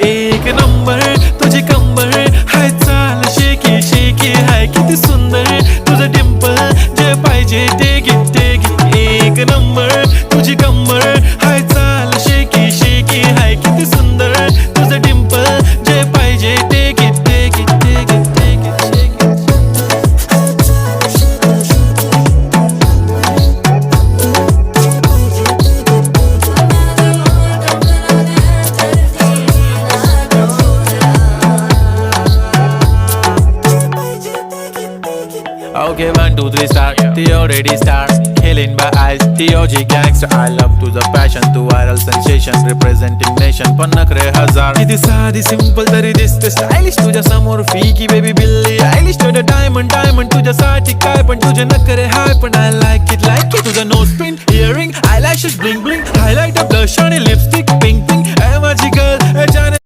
एक नंबर तुझी कंबर हाय चाल शेकी शेकी हाय किती सुंदर तुझं डिंपल जे पाहिजे ते घे ते घे एक नंबर तुझी कंबर हाय चाल शेकी शेकी हाय किती सुंदर तुझं डिंपल जे पाहिजे ते घे ते घे ते घे ते घे Okay, 1, 2, 3 start. The already start. Killing by eyes. The OG gangster. I love to the passion, to viral sensation, representing nation. पण नखरे हजार. किती साधी simple तरी दिसते stylish. तुझ्या समोर फीकी baby बिल्ली आयलिश. तुझं diamond diamond तुझ्यासाठी काय पण तुझे नखरे हाय पण I like it तुझं nose pin, earring, eyelashes bling bling, highlight of blush आणि lipstick pink pink. ए माझी girl, ए जाने